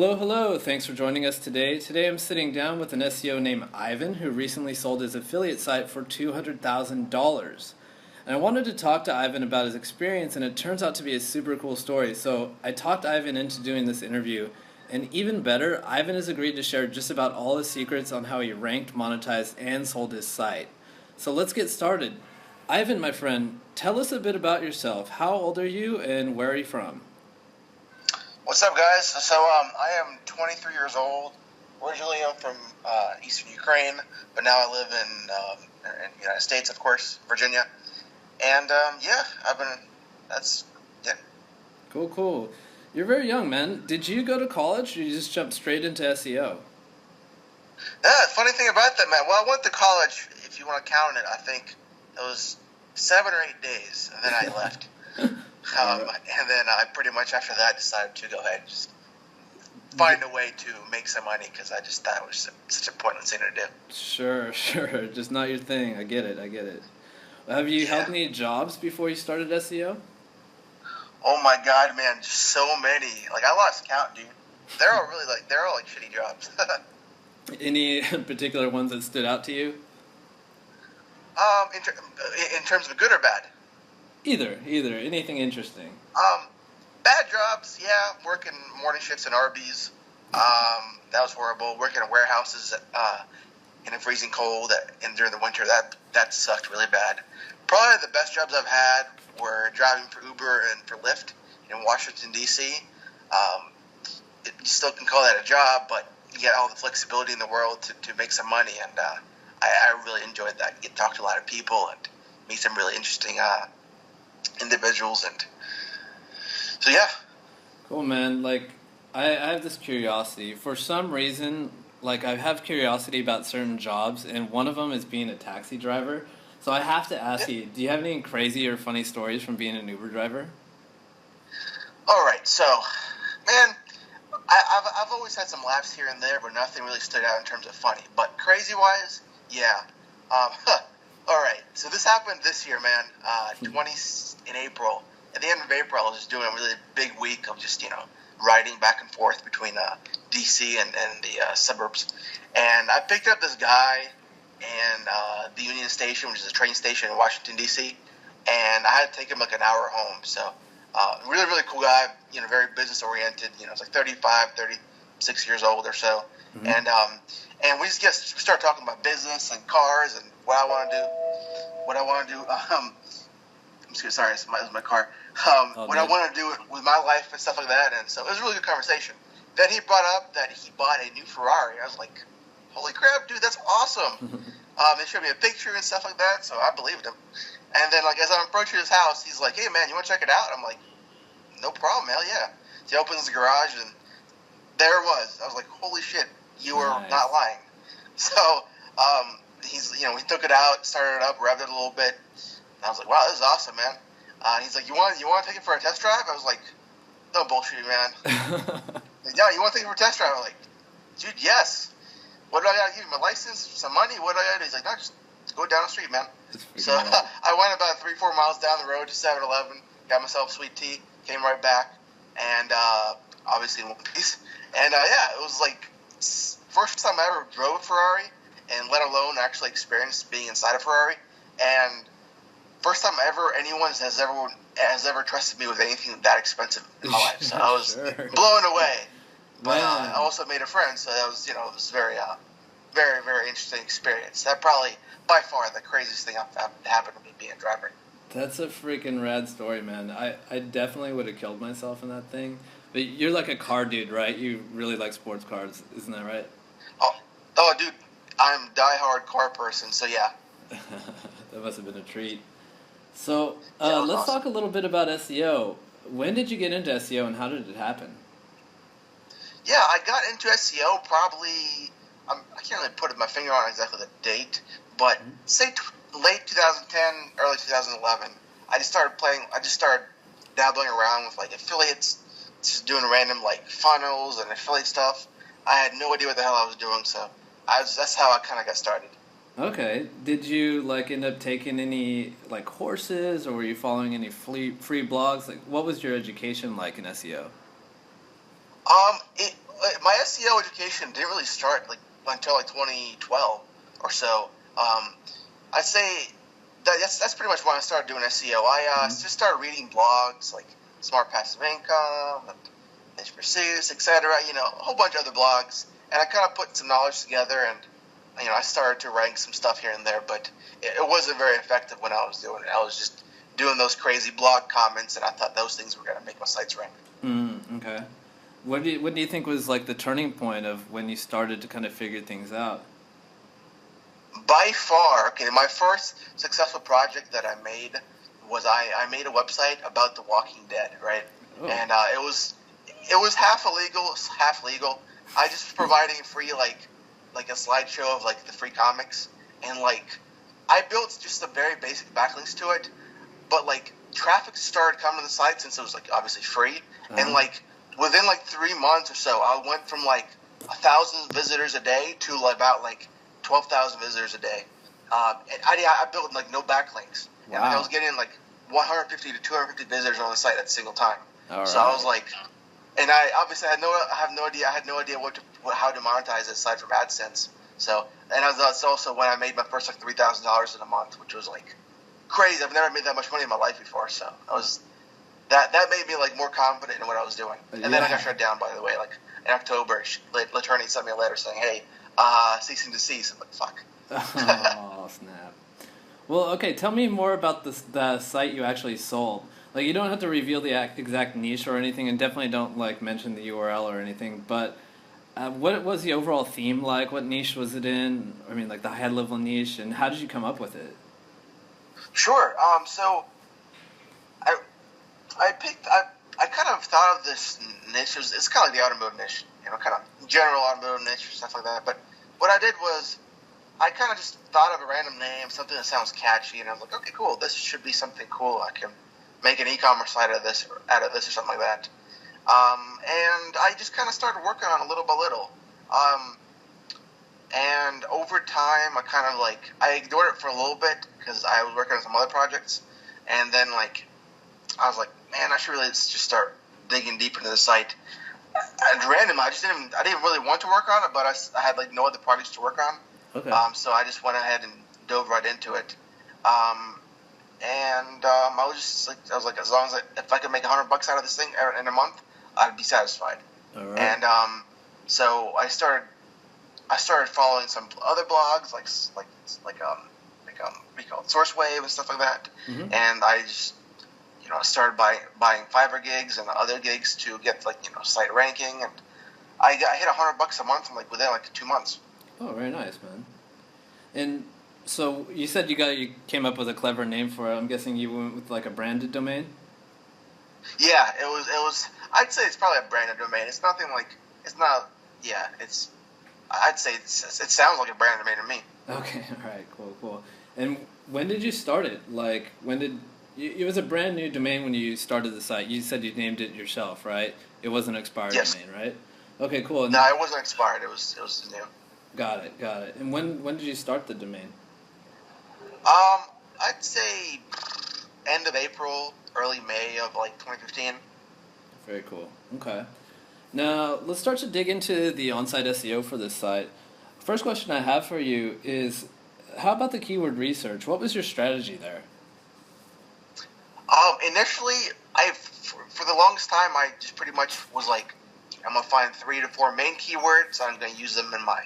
Hello, hello. Thanks for joining us today. Today I'm sitting down with an SEO named Ivan who recently sold his affiliate site for $200,000. And I wanted to talk to Ivan about his experience, and it turns out to be a super cool story. So I talked Ivan into doing this interview, and even better, Ivan has agreed to share just about all his secrets on how he ranked, monetized, and sold his site. So let's get started. Ivan, my friend, tell us a bit about yourself. How old are you and where are you from? What's up, guys? So, I am 23 years old. Originally, I'm from Eastern Ukraine, but now I live in the United States, of course, Virginia. And yeah. Cool, cool. You're very young, man. Did you go to college or you just jumped straight into SEO? Yeah, funny thing about that, man. Well, I went to college, if you want to count it, I think it was 7 or 8 days, and then I left. And then I pretty much after that decided to go ahead and just find a way to make some money because I just thought it was such a pointless thing to do. Sure. Just not your thing. I get it. Have you held any jobs before you started SEO? Oh my god, man, just so many. Like, I lost count, dude. They're all shitty jobs. Any particular ones that stood out to you? In terms of good or bad? Either. Anything interesting. Bad jobs, yeah. Working morning shifts in Arby's. That was horrible. Working in warehouses in a freezing cold and during the winter, that sucked really bad. Probably the best jobs I've had were driving for Uber and for Lyft in Washington, D.C. You still can call that a job, but you get all the flexibility in the world to make some money, and I really enjoyed that. You get to talk to a lot of people and meet some really interesting individuals, and so yeah. Cool, man. Like, I have this curiosity. For some reason, like, I have curiosity about certain jobs, and one of them is being a taxi driver. So I have to ask you, do you have any crazy or funny stories from being an Uber driver? All right, so, man, I've always had some laughs here and there, but nothing really stood out in terms of funny. But crazy-wise, yeah. All right, so this happened this year, man. In April. At the end of April, I was just doing a really big week of just, riding back and forth between D.C. and the suburbs. And I picked up this guy in the Union Station, which is a train station in Washington, D.C., and I had to take him like an hour home. So really, really cool guy, very business-oriented. It's like 36 years old or so. Mm-hmm. And we start talking about business and cars and what I want to do. I'm sorry, it was my car. What I want to do with my life and stuff like that. And so it was a really good conversation. Then he brought up that he bought a new Ferrari. I was like, holy crap, dude, that's awesome. They showed me a picture and stuff like that, so I believed him. And then, like, as I'm approaching his house, he's like, hey, man, you want to check it out? I'm like, no problem, hell yeah. So he opens the garage, and there it was. I was like, holy shit, you are not lying. So he took it out, started it up, revved it a little bit. And I was like, wow, this is awesome, man. And he's like, you want to take it for a test drive? I was like, no bullshit, man. Yeah, you want to take it for a test drive? I'm like, dude, yes. What do I got to give you? My license? Some money? What do I got to do? He's like, no, just go down the street, man. So I went about 3-4 miles down the road to 7-Eleven, got myself sweet tea, came right back, and obviously in one piece. And it was like first time I ever drove a Ferrari, and let alone actually experienced being inside a Ferrari. And first time ever anyone has ever trusted me with anything that expensive in my life. So I was blown away. But I also made a friend, so that was, it was very, very, very interesting experience. That probably, by far, the craziest thing that happened to me being a driver. That's a freaking rad story, man. I definitely would have killed myself in that thing. But you're like a car dude, right? You really like sports cars, isn't that right? Oh, dude, I'm a diehard car person, so yeah. That must have been a treat. So let's talk a little bit about SEO. When did you get into SEO, and how did it happen? Yeah, I got into SEO probably, I can't really put my finger on exactly the date, but say late 2010, early 2011. I just started dabbling around with like affiliates, just doing random like funnels and affiliate stuff. I had no idea what the hell I was doing, so that's how I kind of got started. Okay. Did you like end up taking any like courses, or were you following any free blogs? Like, what was your education like in SEO? my SEO education didn't really start like until like 2012 or so. I'd say that's pretty much when I started doing SEO. I just started reading blogs like Smart Passive Income, and Niche Pursuits, etc. You know, a whole bunch of other blogs, and I kind of put some knowledge together, and you know, I started to rank some stuff here and there, but it wasn't very effective when I was doing it. I was just doing those crazy blog comments, and I thought those things were going to make my sites rank. Okay. What do you think was like the turning point of when you started to kind of figure things out? By far, okay, my first successful project that I made was I made a website about The Walking Dead, right? Oh. And it was half illegal, half legal. I just was providing free like a slideshow of like the free comics, and like I built just some very basic backlinks to it, but like traffic started coming to the site since it was like obviously free, and like within like 3 months or so, I went from like 1,000 visitors a day to about like 12,000 visitors a day. And I built like no backlinks. Wow. And I was getting like 150 to 250 visitors on the site at a single time. All so right. I was like, and I obviously had no idea how to monetize it aside from AdSense. So, and that's also when I made my first like $3,000 in a month, which was like crazy. I've never made that much money in my life before. So that made me like more confident in what I was doing. And then I got shut down, by the way. Like in October, attorney sent me a letter saying, "Hey, cease and desist." I'm like, fuck. Oh, snap. Well, okay, tell me more about the site you actually sold. Like, you don't have to reveal the exact niche or anything, and definitely don't, like, mention the URL or anything, but what was the overall theme like? What niche was it in? I mean, like, the high-level niche, and how did you come up with it? Sure. So, I kind of thought of this niche, it's kind of like the automotive niche, you know, kind of general automotive niche or stuff like that, but what I did was, I kind of just thought of a random name, something that sounds catchy, and I was like, okay, cool, this should be something cool. I can make an e-commerce site out of this or something like that. And I just kind of started working on it little by little. And over time, I ignored it for a little bit because I was working on some other projects. And then, like, I was like, man, I should really just start digging deep into the site. And randomly, I didn't really want to work on it, but I had, like, no other projects to work on. Okay. So I just went ahead and dove right into it. I was like, as long as if I could make $100 out of this thing in a month, I'd be satisfied. All right. And so I started following some other blogs like what do you call it, SourceWave and stuff like that. Mm-hmm. And I just started buying Fiverr gigs and other gigs to get site ranking, and I hit $100 a month within 2 months. Oh, very nice, man. And so you said you came up with a clever name for it. I'm guessing you went with like a branded domain? Yeah, it was I'd say it's probably a branded domain. It's nothing like I'd say it sounds like a branded domain to me. Okay, all right, cool. And when did you start it? Like, it was a brand new domain when you started the site. You said you named it yourself, right? It wasn't an expired domain, right? Okay, cool. No, it wasn't expired. It was new. Got it. And when did you start the domain? I'd say end of April, early May of 2015. Very cool. Okay. Now, let's start to dig into the on-site SEO for this site. First question I have for you is, how about the keyword research? What was your strategy there? Initially, for the longest time, I just pretty much was like, I'm going to find 3 to 4 main keywords. I'm going to use them in my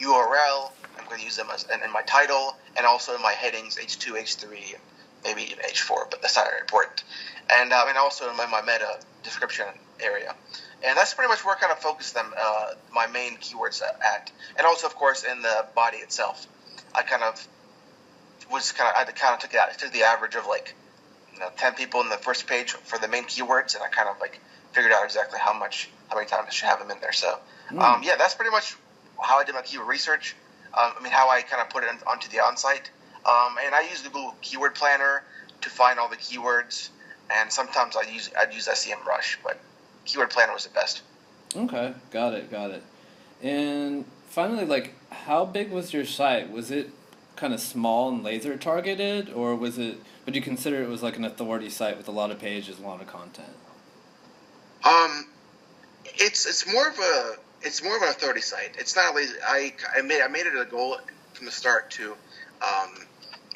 URL. I'm going to use them in my title, and also in my headings, H2, H3, and maybe even H4, but that's not very important. And also in my meta description area. And that's pretty much where I kind of focus them, my main keywords at. And also, of course, in the body itself. I took the average of 10 people in the first page for the main keywords, and I kind of figured out exactly how many times I should have them in there. So, that's pretty much how I did my keyword research. How I kind of put it onto the on-site. And I use the Google Keyword Planner to find all the keywords, and sometimes I'd use SEMrush, but Keyword Planner was the best. Okay, got it. And finally, how big was your site? Was it kind of small and laser targeted, or would you consider it was like an authority site with a lot of pages, a lot of content? it's more of an authority site. It's not lazy. I made it a goal from the start to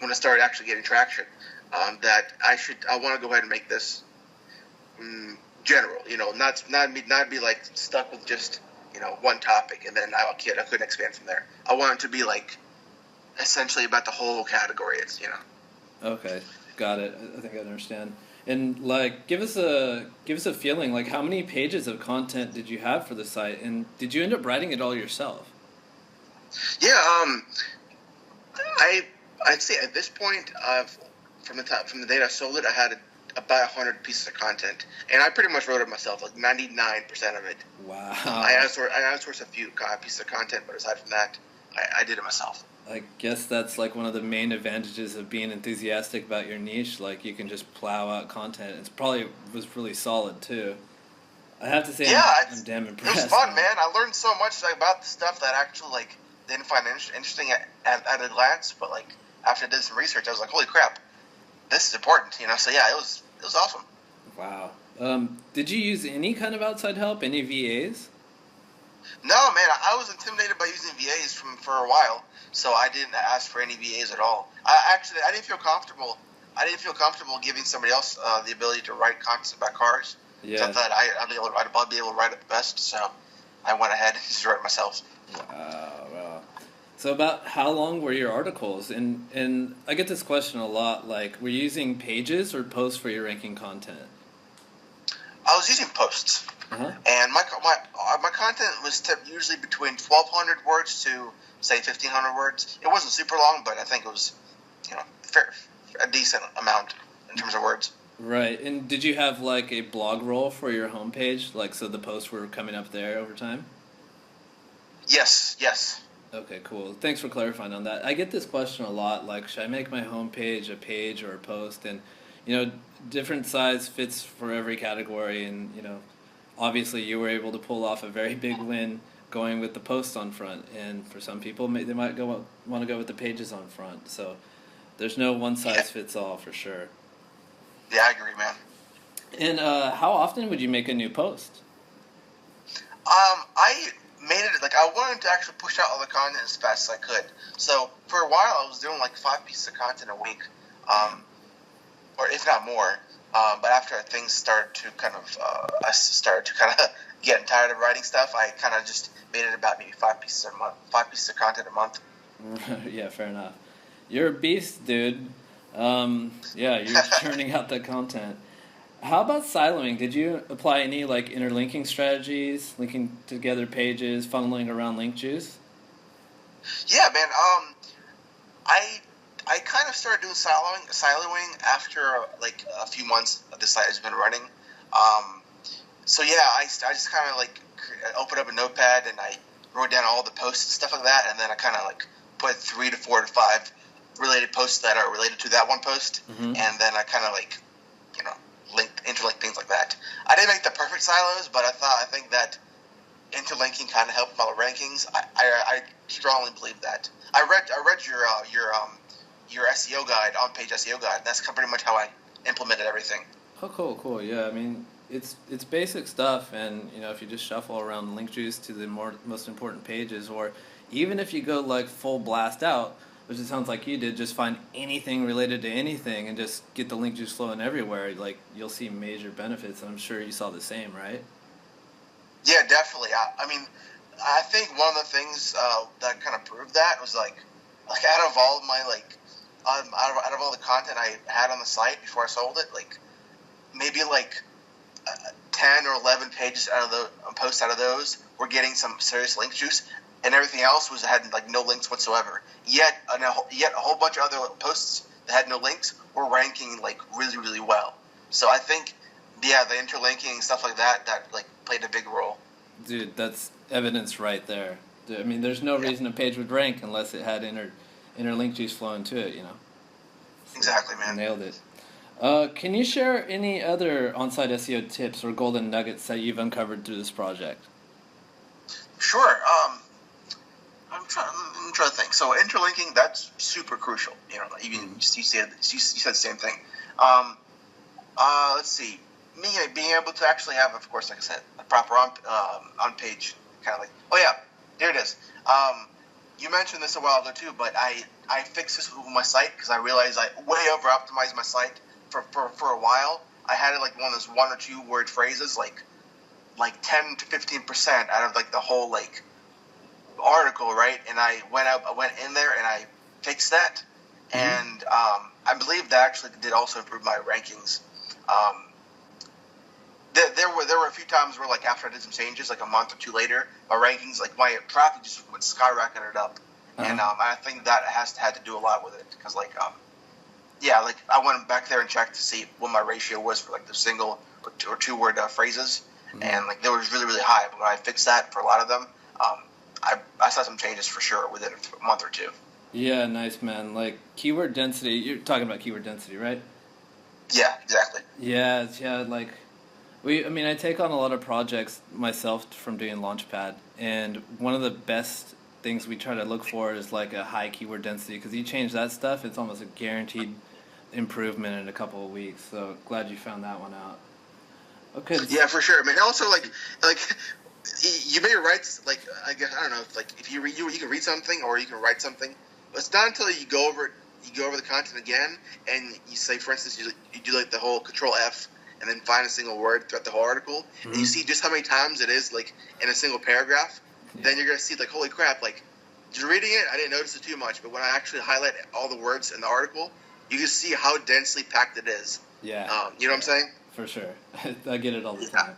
when I started actually getting traction that I want to go ahead and make this general. Not be like stuck with just one topic and then I couldn't expand from there. I want it to be like essentially about the whole category. It's Okay, got it. I think I understand. And like, give us a feeling. Like, how many pages of content did you have for the site, and did you end up writing it all yourself? Yeah. I'd say at this point, from the date I sold it, I had about 100 pieces of content, and I pretty much wrote it myself, like 99% of it. Wow. I outsourced a few pieces of content, but aside from that, I did it myself. I guess that's like one of the main advantages of being enthusiastic about your niche. Like, you can just plow out content. It's probably was really solid too. I have to say, yeah, I'm damn impressed. It was fun, man. I learned so much about the stuff that actually didn't find interesting at a glance, but after I did some research, I was like, holy crap, this is important. So yeah, it was awesome. Wow. Did you use any kind of outside help? Any VAs? No, man. I was intimidated by using VAs for a while, so I didn't ask for any VAs at all. I didn't feel comfortable. I didn't feel comfortable giving somebody else the ability to write content about cars. Yeah. So I thought I'd be able to write it the best. So I went ahead and just wrote it myself. Wow. So about how long were your articles? And I get this question a lot. Like, were you using pages or posts for your ranking content? I was using posts. Uh-huh. And my content was usually between 1,200 words to say 1,500 words. It wasn't super long, but I think it was, a decent amount in terms of words. Right. And did you have like a blog roll for your homepage, so the posts were coming up there over time? Yes. Okay, cool. Thanks for clarifying on that. I get this question a lot. Like, should I make my homepage a page or a post? And different size fits for every category, and obviously you were able to pull off a very big win going with the posts on front, and for some people they might want to go with the pages on front. So there's no one size fits all for sure. Yeah, I agree, man. And how often would you make a new post? I made it I wanted to actually push out all the content as fast as I could. So for a while I was doing 5 pieces of content a week, or if not more. But after things started to I started to getting tired of writing stuff. I kind of just made it about maybe 5 pieces of content a month. Yeah, fair enough. You're a beast, dude. Yeah, you're churning out the content. How about siloing? Did you apply any interlinking strategies, linking together pages, funneling around link juice? Yeah, man. I kind of started doing siloing after a few months the site has been running. So yeah, I just kind of opened up a notepad and I wrote down all the posts and stuff like that, and then I kind of put 3 to 4 to 5 related posts that are related to that one post, and then I kind of interlink things like that. I didn't make the perfect silos, but I think that interlinking kind of helped my rankings. I strongly believe that. I read your SEO guide, on-page SEO guide. That's pretty much how I implemented everything. Oh, cool. Yeah, I mean, it's basic stuff, and if you just shuffle around link juice to the most important pages, or even if you go full blast out, which it sounds like you did, just find anything related to anything and just get the link juice flowing everywhere, you'll see major benefits. I'm sure you saw the same, right? Yeah, definitely. I mean, I think one of the things that kind of proved that was out of all of my out of all the content I had on the site before I sold it, maybe 10 or 11 pages out of the posts out of those were getting some serious link juice, and everything else had no links whatsoever. Yet a whole bunch of other posts that had no links were ranking really, really well. So I think the interlinking and stuff like that played a big role. Dude, that's evidence right there. I mean, there's no reason a page would rank unless it had interlink juice flowing to it, So exactly, man. Nailed it. Can you share any other on-site SEO tips or golden nuggets that you've uncovered through this project? Sure. I'm trying to think. So interlinking, that's super crucial. You said the same thing. Let's see. Me being able to actually have, of course, like I said, a proper on-page kind of like, oh yeah, there it is. You mentioned this a while ago too, but I fixed this with my site because I realized I way over optimized my site for a while. I had it like one of those 1 or 2 word phrases, like 10 to 15% out of like the whole like article, right? And I went in there and I fixed that, and I believe that actually did also improve my rankings. There were a few times where, like, after I did some changes, like a month or 2 later, my rankings, like my traffic just went skyrocketed up, and I think that had to do a lot with it because, like, yeah, like I went back there and checked to see what my ratio was for like the single or 2 word phrases, and like they was really really high. But when I fixed that for a lot of them, I saw some changes for sure within a month or 2. Yeah, nice, man. Like keyword density. You're talking about keyword density, right? Yeah, exactly. Yeah, like I mean, I take on a lot of projects myself from doing Launchpad, and one of the best things we try to look for is like a high keyword density, because you change that stuff, it's almost a guaranteed improvement in a couple of weeks. So glad you found that one out. Okay. Yeah, for sure. I mean, also like you may write like I guess I don't know, like if you can read something or you can write something, but it's not until you go over the content again and you say, for instance, you do like the whole Control F and then find a single word throughout the whole article, and you see just how many times it is like in a single paragraph. Yeah. Then you're gonna see like, holy crap! Like just reading it, I didn't notice it too much, but when I actually highlight all the words in the article, you can see how densely packed it is. Yeah. You know what I'm saying? For sure. I get it all the time.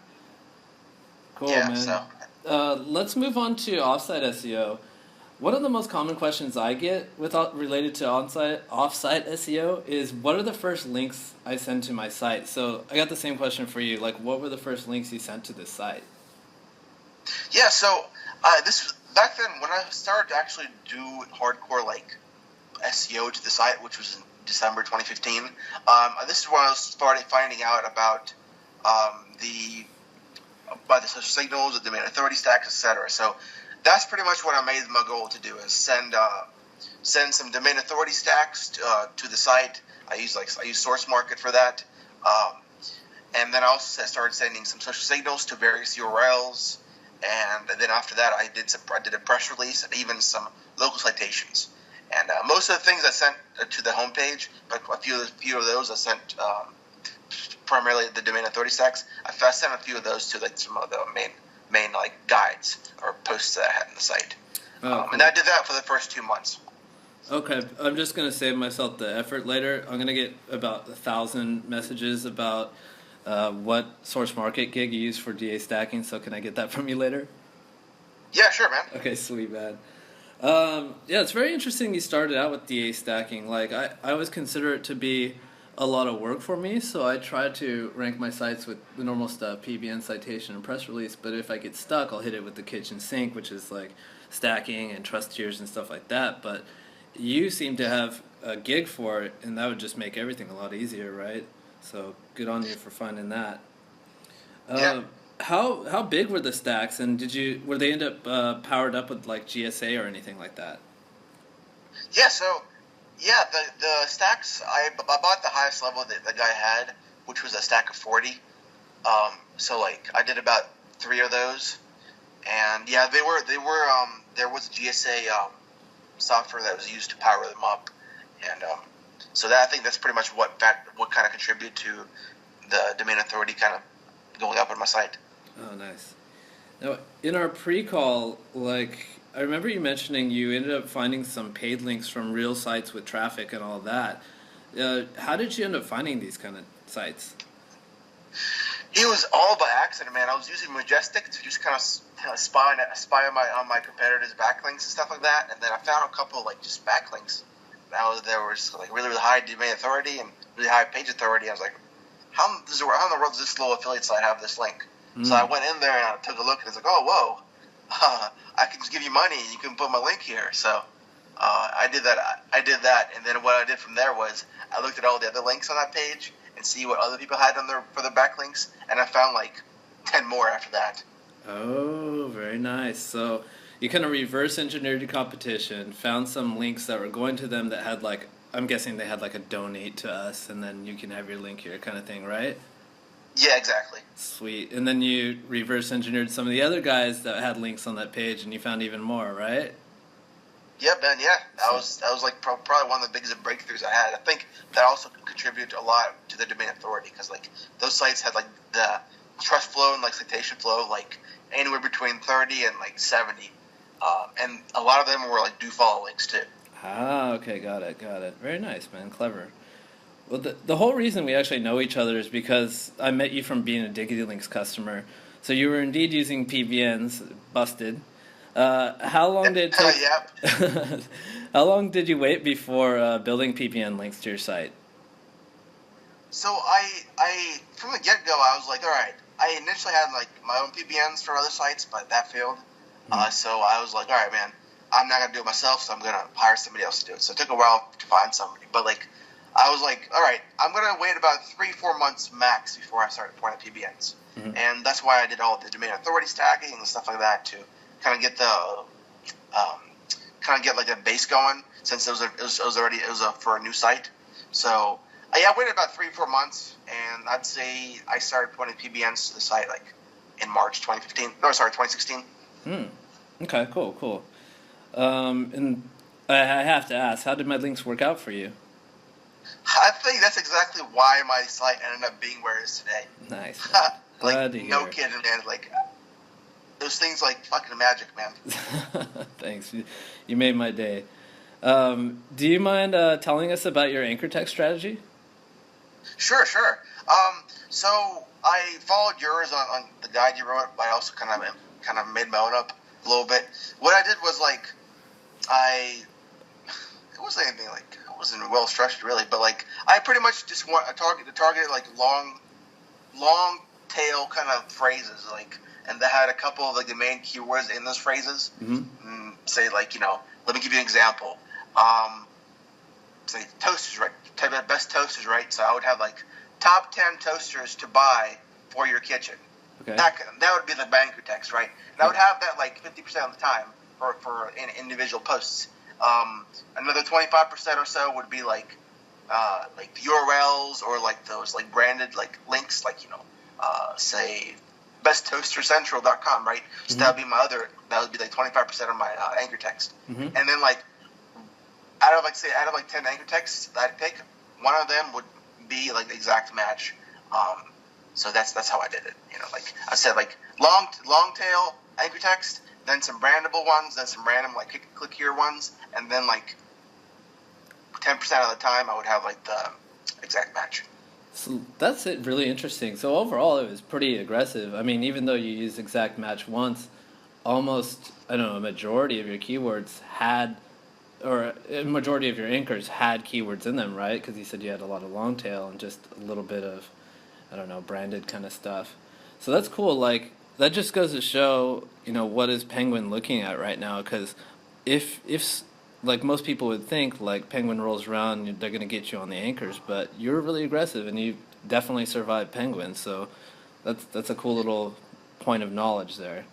Cool, yeah, man. So. Let's move on to offsite SEO. One of the most common questions I get related to offsite SEO is, what are the first links I send to my site? So I got the same question for you. Like, what were the first links you sent to this site? Yeah, so this back then when I started to actually do hardcore like SEO to the site, which was in December 2015. This is when I started finding out about the social signals, the domain authority stacks, etc. So that's pretty much what I made my goal to do, is send some domain authority stacks to the site. I use Source Market for that, and then I also started sending some social signals to various URLs. And then after that, I did a press release and even some local citations. And most of the things I sent to the homepage, but a few of those I sent primarily the domain authority stacks. I sent a few of those to like some of the main like guides or posts that I had on the site. Cool. And I did that for the first 2 months. Okay, I'm just gonna save myself the effort later. I'm gonna get about 1,000 messages about what source market gig you use for DA stacking. So can I get that from you later? Yeah, sure, man. Okay, sweet, man. Yeah, it's very interesting you started out with DA stacking. Like, I always consider it to be a lot of work for me, so I try to rank my sites with the normal stuff, PBN, citation, and press release, but if I get stuck, I'll hit it with the kitchen sink, which is like stacking and trust tiers and stuff like that. But you seem to have a gig for it, and that would just make everything a lot easier, right? So good on you for finding that. Yeah. How big were the stacks, and were they end up powered up with like GSA or anything like that? Yeah, so the stacks, I bought the highest level that the guy had, which was a stack of 40. So like I did about 3 of those, and yeah, they were there was GSA software that was used to power them up, and so that, I think that's pretty much what kind of contributed to the domain authority kind of going up on my site. Oh, nice. Now, in our pre-call, like, I remember you mentioning you ended up finding some paid links from real sites with traffic and all that. How did you end up finding these kind of sites? It was all by accident, man. I was using Majestic to just kind of spy on my competitors' backlinks and stuff like that, and then I found a couple like just backlinks. There was like really, really high domain authority and really high page authority. I was like, how in the world does this little affiliate site have this link? So I went in there and I took a look, and it's like, oh, whoa, I can just give you money and you can put my link here. So I did that, and then what I did from there was I looked at all the other links on that page and see what other people had for their backlinks, and I found like 10 more after that. Oh, very nice. So you kind of reverse engineered your competition, found some links that were going to them that had like, I'm guessing they had like a donate to us, and then you can have your link here kind of thing, right? Yeah, exactly. Sweet. And then you reverse engineered some of the other guys that had links on that page, and you found even more, right? Yep, man. Yeah, So, that was like probably one of the biggest breakthroughs I had. I think that also contributed a lot to the domain authority because like those sites had like the trust flow and like citation flow like anywhere between 30 and like 70, and a lot of them were like do follow links too. okay, got it, got it. Very nice, man. Clever. Well, the whole reason we actually know each other is because I met you from being a Diggity Links customer. So you were indeed using PBNs, busted. How long did it take? Yep. How long did you wait before building PBN links to your site? So I from the get go, I was like, all right. I initially had like my own PBNs for other sites, but that failed. So I was like, all right, man, I'm not gonna do it myself, so I'm gonna hire somebody else to do it. So it took a while to find somebody, but like, I was like, all right, I'm gonna wait about 3-4 months max before I started pouring the PBNs, and that's why I did all the domain authority stacking and stuff like that to kind of get the kind of get like a base going since it was already for a new site. So yeah, I waited about 3-4 months, and I'd say I started putting PBNs to the site like in March 2015. No, sorry, 2016. Okay, cool, cool. And I have to ask, how did my links work out for you? I think that's exactly why my site ended up being where it is today. Nice. Like, Glad to hear. no kidding, man. Like, those things like fucking magic, man. Thanks. You made my day. Do you mind telling us about your anchor text strategy? Sure, sure. So I followed yours on the guide you wrote, but I also kind of made my own up a little bit. What I did was like, it wasn't anything like, it wasn't well structured really, but like I pretty much just want to target like long tail kind of phrases, like, and that had a couple of like the main keywords in those phrases. Say like, let me give you an example. Say toasters, right? Type of best toasters, right? So I would have like top 10 toasters to buy for your kitchen. Okay. That would be the banker text, right? And I would have that like 50% of the time for individual posts. Another 25% or so would be like the URLs or like those like branded like links, like say besttoastercentral.com, right? So that would be that would be like 25% of my anchor text. And then like out of like 10 anchor texts that I'd pick, one of them would be like the exact match. So that's how I did it. Like I said, like long tail anchor text, then some brandable ones, then some random like click here ones, and then like 10% of the time I would have like the exact match. So that's it. Really interesting. So overall, it was pretty aggressive. I mean, even though you used exact match once, almost I don't know, a majority of your keywords had, or a majority of your anchors had keywords in them, right? Because you said you had a lot of long tail and just a little bit of, I don't know, branded kind of stuff. So that's cool. Like that just goes to show, what is Penguin looking at right now? Because if like most people would think, like Penguin rolls around, they're going to get you on the anchors, but you're really aggressive and you definitely survived Penguin. So that's a cool little point of knowledge there.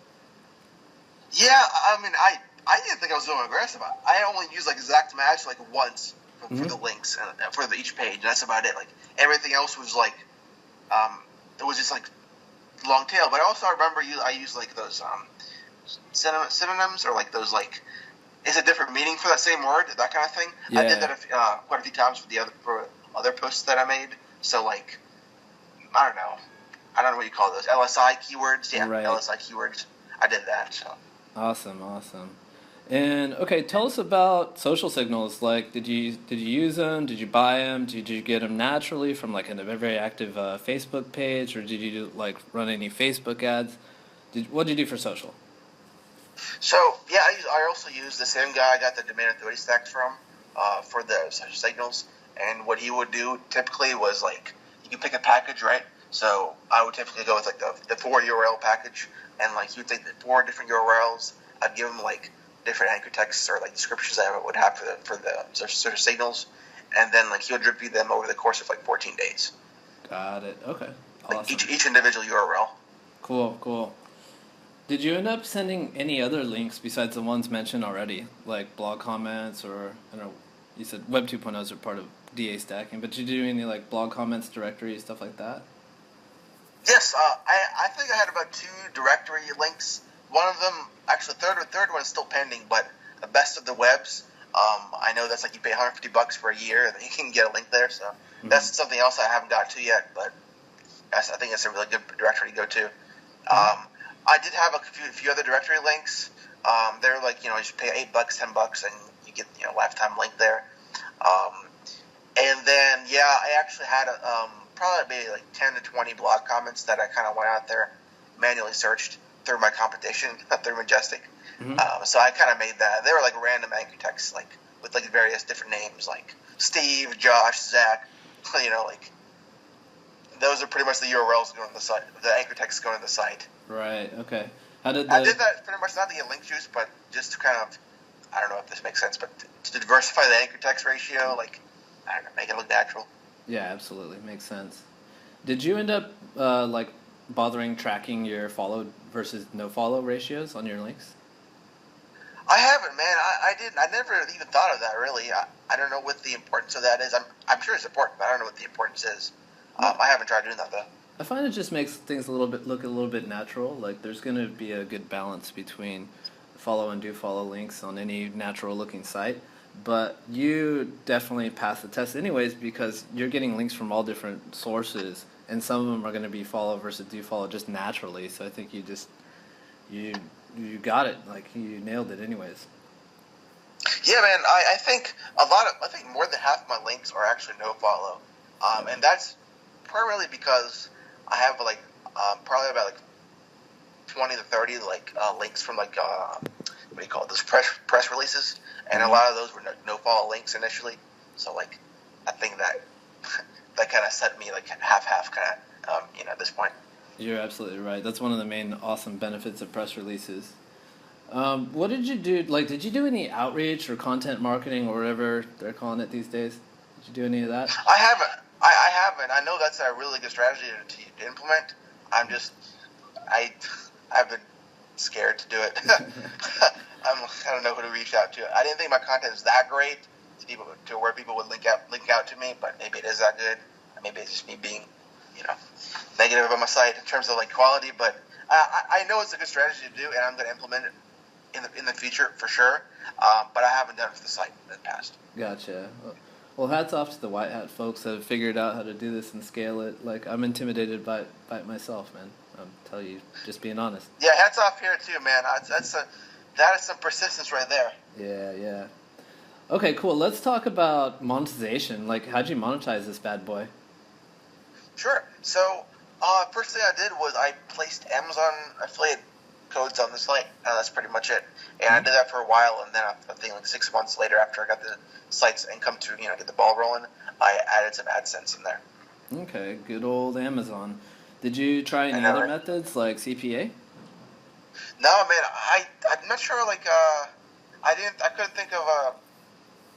Yeah, I mean, I didn't think I was so aggressive. I only used like exact match like once for the links and for each page. That's about it. Like everything else was like, it was just like long tail. But I also remember I used like those synonyms or like those like, is a different meaning for that same word, that kind of thing. Yeah. I did that quite a few times for other posts that I made. So like, I don't know what you call those, LSI keywords. Yeah, right. LSI keywords. I did that. So. Awesome. And okay, tell us about social signals. Like, did you use them? Did you buy them? Did you get them naturally from like a very active Facebook page, or did you like run any Facebook ads? What did you do for social? So yeah, I also used the same guy I got the domain authority stacks from for the social signals. And what he would do typically was like, you can pick a package, right? So I would typically go with like the 4 URL package, and like he would take the 4 different URLs. I'd give him like different anchor texts or like descriptions that I would have for the social signals, and then like he would drip feed them over the course of like 14 days. Got it. Okay. Awesome. Like each individual URL. Cool. Did you end up sending any other links besides the ones mentioned already, like blog comments or, I don't know, you said Web 2.0s are part of DA stacking, but did you do any like blog comments, directories, stuff like that? Yes, I think I had about 2 directory links. One of them, actually, third one is still pending, but the best of the webs. I know that's like you pay $150 for a year, and you can get a link there. So that's something else I haven't got to yet, but I think it's a really good directory to go to. I did have a few other directory links. They're like, you just pay $8, $10, and you get lifetime link there. And then I actually had probably maybe like 10 to 20 blog comments that I kind of went out there, manually searched through my competition, through Majestic. So I kind of made that. They were like random anchor texts, like with like various different names, like Steve, Josh, Zach. Like those are pretty much the URLs going to the site, the anchor texts going to the site. Right. Okay. I did that pretty much not to get link juice, but just to kind of, I don't know if this makes sense, but to diversify the anchor text ratio, like, I don't know, make it look natural. Yeah, absolutely. Makes sense. Did you end up, like, bothering tracking your follow versus no follow ratios on your links? I haven't, man. I didn't. I never even thought of that, really. I don't know what the importance of that is. I'm sure it's important, but I don't know what the importance is. I haven't tried doing that, though. I find it just makes things look a little bit natural. Like, there's going to be a good balance between follow and do follow links on any natural looking site. But you definitely pass the test anyways, because you're getting links from all different sources, and some of them are going to be follow versus do follow just naturally. So I think you got it. Like, you nailed it anyways. Yeah, man. I think more than half of my links are actually no follow, and that's primarily because I have like probably about like 20 to 30 like links from like what do you call it, those press releases, and a lot of those were no follow links initially. So like I think that kind of set me like half kind of at this point. You're absolutely right. That's one of the main awesome benefits of press releases. What did you do? Like, did you do any outreach or content marketing or whatever they're calling it these days? Did you do any of that? I haven't. I haven't. I know that's a really good strategy to implement. I've been scared to do it. I don't know who to reach out to. I didn't think my content is that great to where people would link out to me, but maybe it is that good. Maybe it's just me being, negative about my site in terms of like quality. But I know it's a good strategy to do, and I'm going to implement it in the future for sure. But I haven't done it for the site in the past. Gotcha. Well, hats off to the white hat folks that have figured out how to do this and scale it. Like, I'm intimidated by it myself, man. I'll tell you, just being honest. Yeah, hats off here too, man. That is some persistence right there. Yeah. Okay, cool. Let's talk about monetization. Like, how'd you monetize this bad boy? Sure. So, first thing I did was I placed Amazon affiliate codes on the site. That's pretty much it. And I did that for a while, and then I think like 6 months later, after I got the site's income to get the ball rolling, I added some AdSense in there. Okay, good old Amazon. Did you try any other methods like CPA? No, man. I'm not sure. Like, I couldn't think of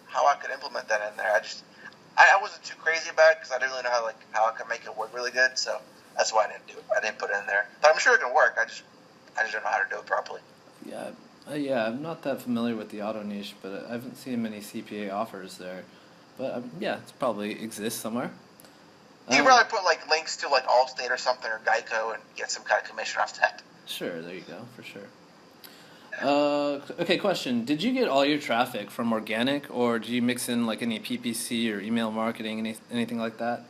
how I could implement that in there. I wasn't too crazy about it because I didn't really know how I could make it work really good. So that's why I didn't do it. I didn't put it in there. But I'm sure it can work. I just don't know how to do it properly. Yeah, I'm not that familiar with the auto niche, but I haven't seen many CPA offers there. But yeah, it probably exists somewhere. You can probably put like links to like Allstate or something or Geico and get some kind of commission off that. Sure, there you go, for sure. Okay, question. Did you get all your traffic from organic, or do you mix in like any PPC or email marketing, anything like that?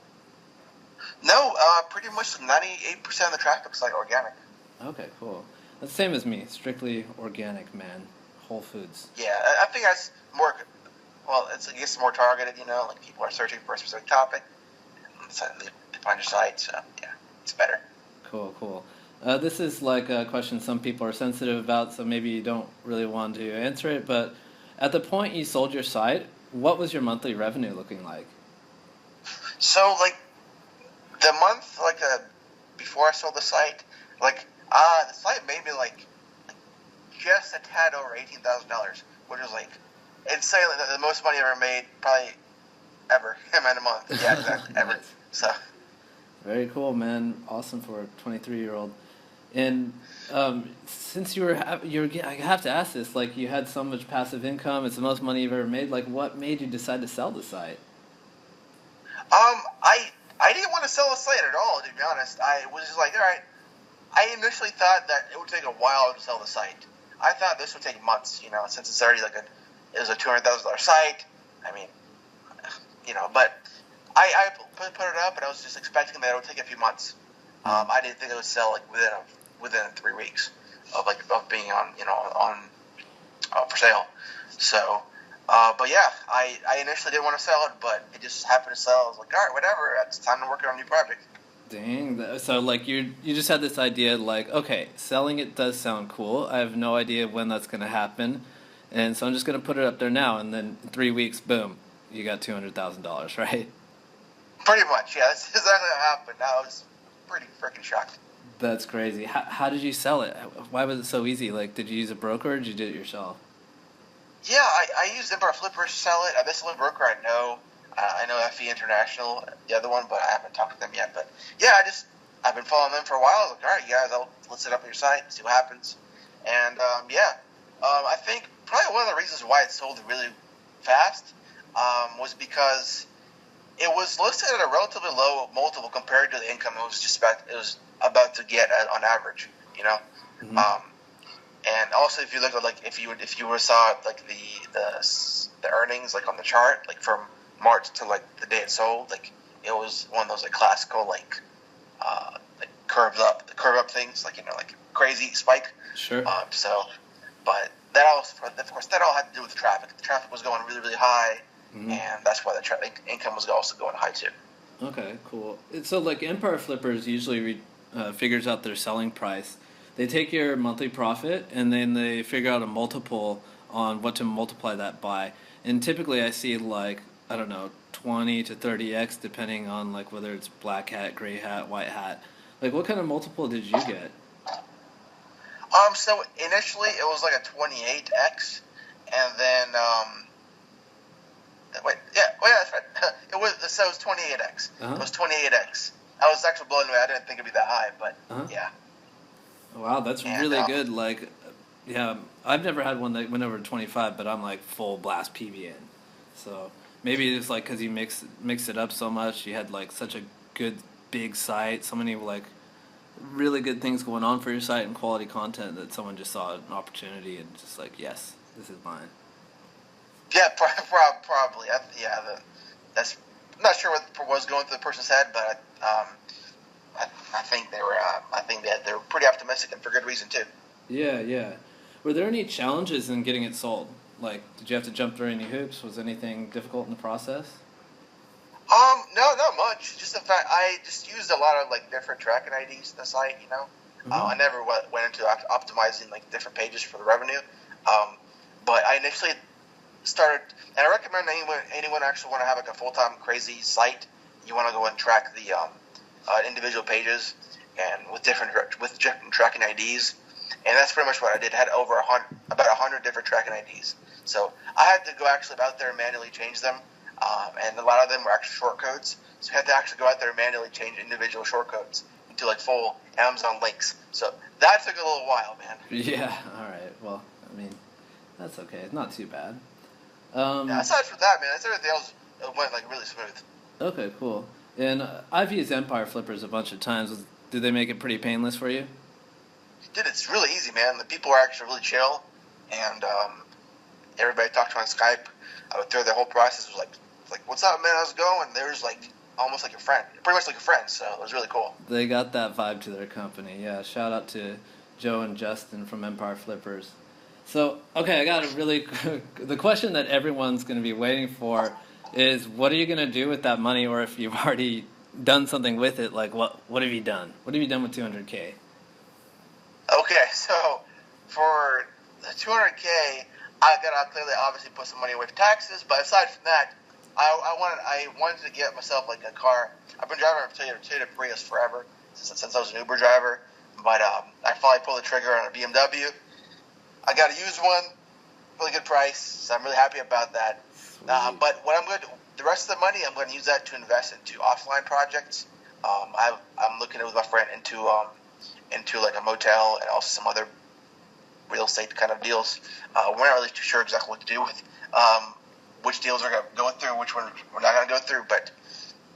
No, pretty much 98% of the traffic's like organic. Okay, cool. That's the same as me. Strictly organic, man. Whole Foods. Yeah, I think that's more. Well, I guess more targeted. Like people are searching for a specific topic, and so they find your site. So yeah, it's better. Cool. This is like a question some people are sensitive about, so maybe you don't really want to answer it. But at the point you sold your site, what was your monthly revenue looking like? So like the month before I sold the site, the site made me like just a tad over $18,000, which was like insane. The most money I ever made, probably ever in a month. Yeah, exactly, ever. So very cool, man. Awesome for a 23-year-old. And since I have to ask this. Like, you had so much passive income. It's the most money you've ever made. Like, what made you decide to sell the site? I didn't want to sell the site at all, to be honest. I was just like, all right. I initially thought that it would take a while to sell the site. I thought this would take months, since it's already it was a $200,000 site. I mean, but I put it up, and I was just expecting that it would take a few months. I didn't think it would sell within 3 weeks of being on for sale. So, but yeah, I initially didn't want to sell it, but it just happened to sell. I was like, all right, whatever. It's time to work on a new project. Dang. So you just had this idea okay, selling it does sound cool. I have no idea when that's going to happen, and so I'm just going to put it up there now, and then in 3 weeks, boom, you got $200,000, right? Pretty much, yeah. That's exactly what happened. I was pretty freaking shocked. That's crazy. How did you sell it? Why was it so easy? Did you use a broker or did you do it yourself? Yeah, I used Empire Flippers to sell it. This is the broker I know. I know FE International, the other one, but I haven't talked to them yet. But yeah, I've been following them for a while. I was like, all right, you guys, let's set up your site, see what happens. And I think probably one of the reasons why it sold really fast was because it was listed at a relatively low multiple compared to the income it was about to get on average, Mm-hmm. And also if you look at if you were saw the earnings on the chart from March to the day it sold, it was one of those classical curve up things, crazy spike. Sure. But that also, of course, that all had to do with the traffic. The traffic was going really, really high, mm-hmm. and that's why the income was also going high too. Okay, cool. So Empire Flippers usually figures out their selling price. They take your monthly profit and then they figure out a multiple on what to multiply that by. And typically I see 20 to 30x depending on whether it's black hat, gray hat, white hat. What kind of multiple did you get? So initially it was a 28x, and then that's right. It was 28x. Uh-huh. It was 28x. I was actually blown away. I didn't think it'd be that high, but yeah. Wow, that's really good. Yeah, I've never had one that went over 25, but I'm full blast PBN. So maybe it's because you mix it up so much. You had such a good big site, so many really good things going on for your site and quality content that someone just saw an opportunity and just yes, this is mine. Yeah, probably. That's I'm not sure what was going through the person's head, but I think they were. I think that they were pretty optimistic and for good reason too. Yeah. Were there any challenges in getting it sold? Did you have to jump through any hoops? Was anything difficult in the process? No, not much. Just the fact I just used a lot of different tracking IDs in the site. Mm-hmm. I never went into optimizing different pages for the revenue. But I initially started, and I recommend anyone actually want to have a full-time crazy site. You want to go and track the individual pages and with different tracking IDs, and that's pretty much what I did. I had about 100 different tracking IDs. So I had to go actually out there and manually change them. And a lot of them were actually short codes, so you had to actually go out there and manually change individual short codes into full Amazon links. So that took a little while, man. Yeah, all right. Well, I mean, that's okay. It's not too bad. Aside from that, man, everything else went really smooth. Okay, cool. And I've used Empire Flippers a bunch of times. Did they make it pretty painless for you? Dude, it's really easy, man. The people are actually really chill, and everybody talked to on Skype. I would through the whole process was what's up, man? How's it going? They were just almost like a friend, pretty much like a friend. So it was really cool. They got that vibe to their company. Yeah, shout out to Joe and Justin from Empire Flippers. So, okay, I got the question that everyone's going to be waiting for is, what are you going to do with that money, or if you've already done something with it, what have you done? What have you done with $200K? Okay, so for the $200K, I gotta clearly obviously put some money away for taxes, but aside from that, I wanted to get myself a car. I've been driving a Toyota Prius forever, since I was an Uber driver, but I finally pulled the trigger on a BMW. I got a used one, really good price, so I'm really happy about that. But what I'm going to do, the rest of the money, I'm going to use that to invest into offline projects. I'm looking with my friend into a motel and also some other real estate kind of deals. We're not really too sure exactly what to do with which deals are going to go through, which one we're not going to go through, but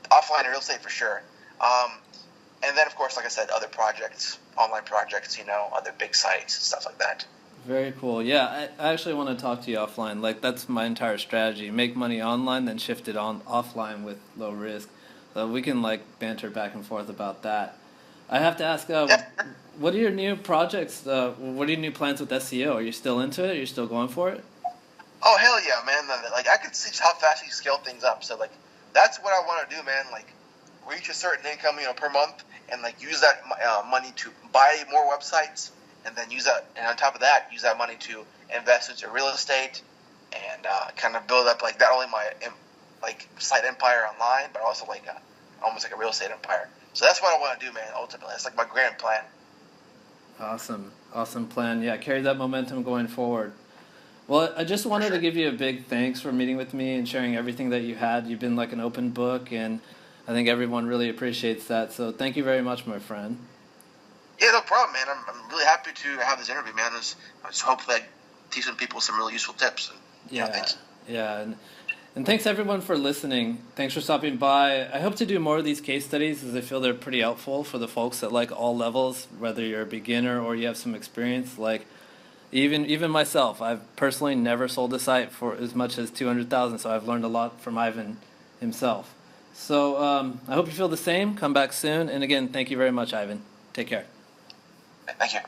offline real estate for sure. And then, of course, like I said, other projects, online projects, other big sites, stuff like that. Very cool. Yeah, I actually want to talk to you offline. Like that's my entire strategy: make money online, then shift it on offline with low risk. We can like banter back and forth about that. I have to ask, Yep. what are your new projects? What are your new plans with SEO? Are you still into it? Are you still going for it? Oh hell yeah, man! Like I could see how fast you scale things up. So like that's what I want to do, man. Like reach a certain income, per month, and like use that money to buy more websites, and then use that, and on top of that, use that money to invest into real estate, and kind of build up like not only my like site empire online, but also like almost like a real estate empire. So that's what I want to do, man. Ultimately, that's like my grand plan. Awesome, awesome plan. Yeah, carry that momentum going forward. Well, I just For wanted to sure. give you a big thanks for meeting with me and sharing everything that you had. You've been like an open book, and I think everyone really appreciates that. So thank you very much, my friend. Yeah, no problem, man. I'm really happy to have this interview, man. I just hope that teach some people some really useful tips and Yeah, things. yeah, and thanks everyone for listening. Thanks for stopping by. I hope to do more of these case studies as I feel they're pretty helpful for the folks at like all levels, whether you're a beginner or you have some experience. Like even myself, I've personally never sold a site for as much as 200,000, so I've learned a lot from Ivan himself. So I hope you feel the same. Come back soon, and again, thank you very much, Ivan. Take care. Thank you.